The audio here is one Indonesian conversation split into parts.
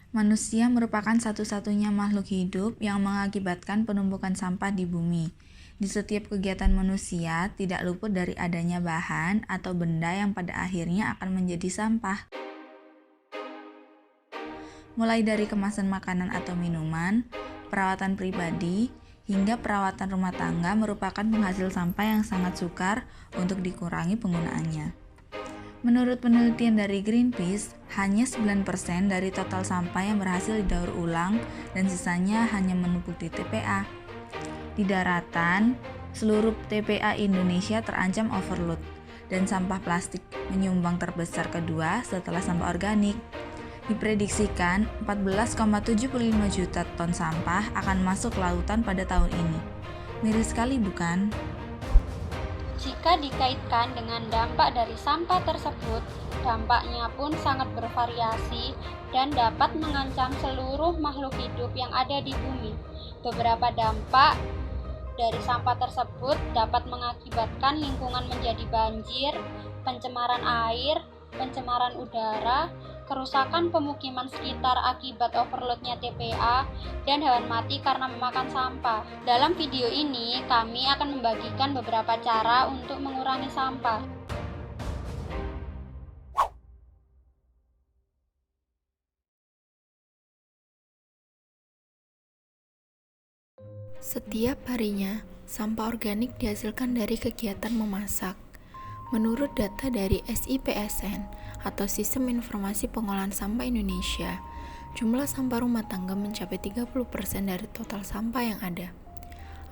Manusia merupakan satu-satunya makhluk hidup yang mengakibatkan penumpukan sampah di bumi. Di setiap kegiatan manusia tidak luput dari adanya bahan atau benda yang pada akhirnya akan menjadi sampah. Mulai dari kemasan makanan atau minuman, perawatan pribadi, hingga perawatan rumah tangga merupakan penghasil sampah yang sangat sukar untuk dikurangi penggunaannya. Menurut penelitian dari Greenpeace, hanya 9% dari total sampah yang berhasil didaur ulang dan sisanya hanya menumpuk di TPA. Di daratan, seluruh TPA Indonesia terancam overload dan sampah plastik menyumbang terbesar kedua setelah sampah organik. Diprediksikan 14,75 juta ton sampah akan masuk lautan pada tahun ini. Miris sekali bukan? Jika dikaitkan dengan dampak dari sampah tersebut, dampaknya pun sangat bervariasi dan dapat mengancam seluruh makhluk hidup yang ada di bumi. Beberapa dampak dari sampah tersebut dapat mengakibatkan lingkungan menjadi banjir, pencemaran air, pencemaran udara, kerusakan pemukiman sekitar akibat overloadnya TPA, dan hewan mati karena memakan sampah. Dalam video ini, kami akan membagikan beberapa cara untuk mengurangi sampah. Setiap harinya, sampah organik dihasilkan dari kegiatan memasak. Menurut data dari SIPSN atau Sistem Informasi Pengolahan Sampah Indonesia, jumlah sampah rumah tangga mencapai 30% dari total sampah yang ada.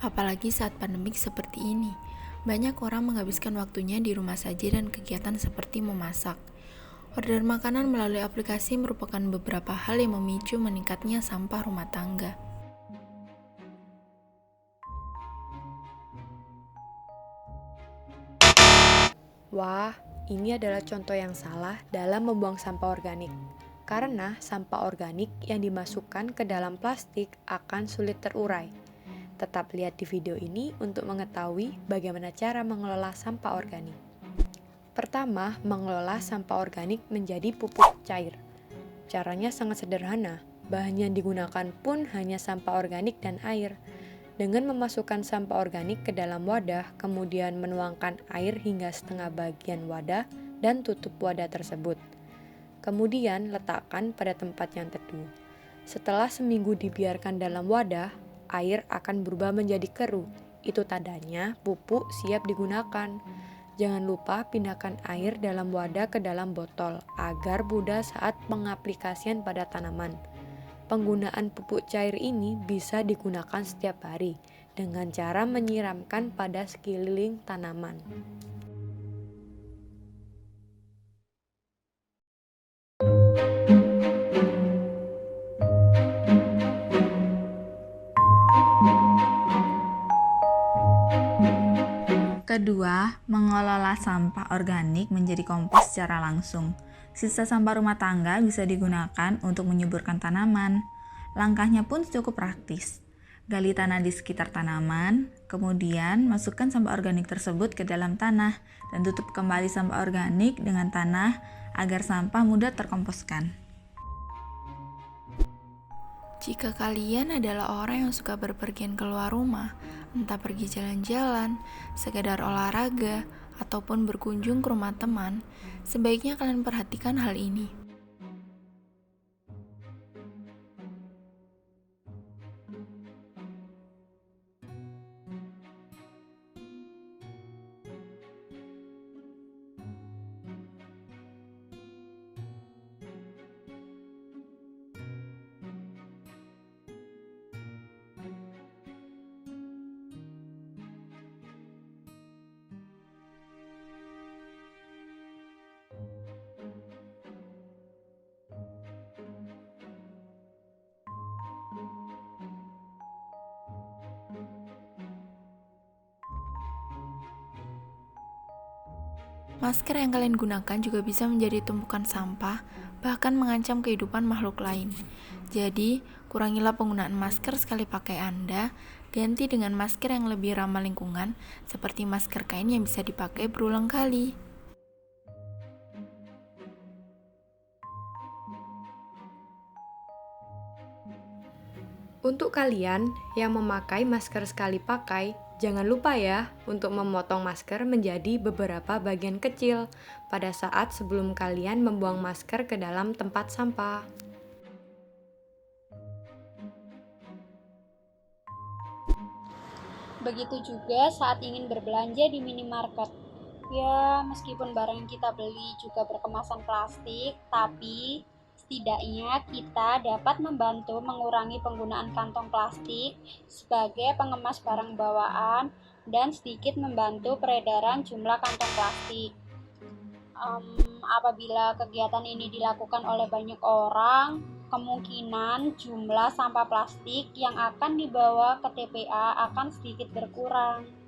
Apalagi saat pandemik seperti ini, banyak orang menghabiskan waktunya di rumah saja dan kegiatan seperti memasak. Order makanan melalui aplikasi merupakan beberapa hal yang memicu meningkatnya sampah rumah tangga. Wah, ini adalah contoh yang salah dalam membuang sampah organik. Karena sampah organik yang dimasukkan ke dalam plastik akan sulit terurai. Tetap lihat di video ini untuk mengetahui bagaimana cara mengelola sampah organik. Pertama, mengelola sampah organik menjadi pupuk cair. Caranya sangat sederhana, bahan yang digunakan pun hanya sampah organik dan air. Dengan memasukkan sampah organik ke dalam wadah, kemudian menuangkan air hingga setengah bagian wadah dan tutup wadah tersebut. Kemudian letakkan pada tempat yang teduh. Setelah seminggu dibiarkan dalam wadah, air akan berubah menjadi keruh. Itu tandanya pupuk siap digunakan. Jangan lupa pindahkan air dalam wadah ke dalam botol agar mudah saat pengaplikasian pada tanaman. Penggunaan pupuk cair ini bisa digunakan setiap hari dengan cara menyiramkan pada sekeliling tanaman. Kedua, mengelola sampah organik menjadi kompos secara langsung. Sisa sampah rumah tangga bisa digunakan untuk menyuburkan tanaman. Langkahnya pun cukup praktis. Gali tanah di sekitar tanaman, kemudian masukkan sampah organik tersebut ke dalam tanah dan tutup kembali sampah organik dengan tanah agar sampah mudah terkomposkan. Jika kalian adalah orang yang suka berpergian keluar rumah, entah pergi jalan-jalan, sekedar olahraga, ataupun berkunjung ke rumah teman, sebaiknya kalian perhatikan hal ini. Masker yang kalian gunakan juga bisa menjadi tumpukan sampah, bahkan mengancam kehidupan makhluk lain. Jadi, kurangilah penggunaan masker sekali pakai Anda, ganti dengan masker yang lebih ramah lingkungan, seperti masker kain yang bisa dipakai berulang kali. Untuk kalian yang memakai masker sekali pakai, jangan lupa ya untuk memotong masker menjadi beberapa bagian kecil pada saat sebelum kalian membuang masker ke dalam tempat sampah. Begitu juga saat ingin berbelanja di minimarket. Ya, meskipun barang yang kita beli juga berkemasan plastik, tapi setidaknya kita dapat membantu mengurangi penggunaan kantong plastik sebagai pengemas barang bawaan dan sedikit membantu peredaran jumlah kantong plastik. Apabila kegiatan ini dilakukan oleh banyak orang, kemungkinan jumlah sampah plastik yang akan dibawa ke TPA akan sedikit berkurang.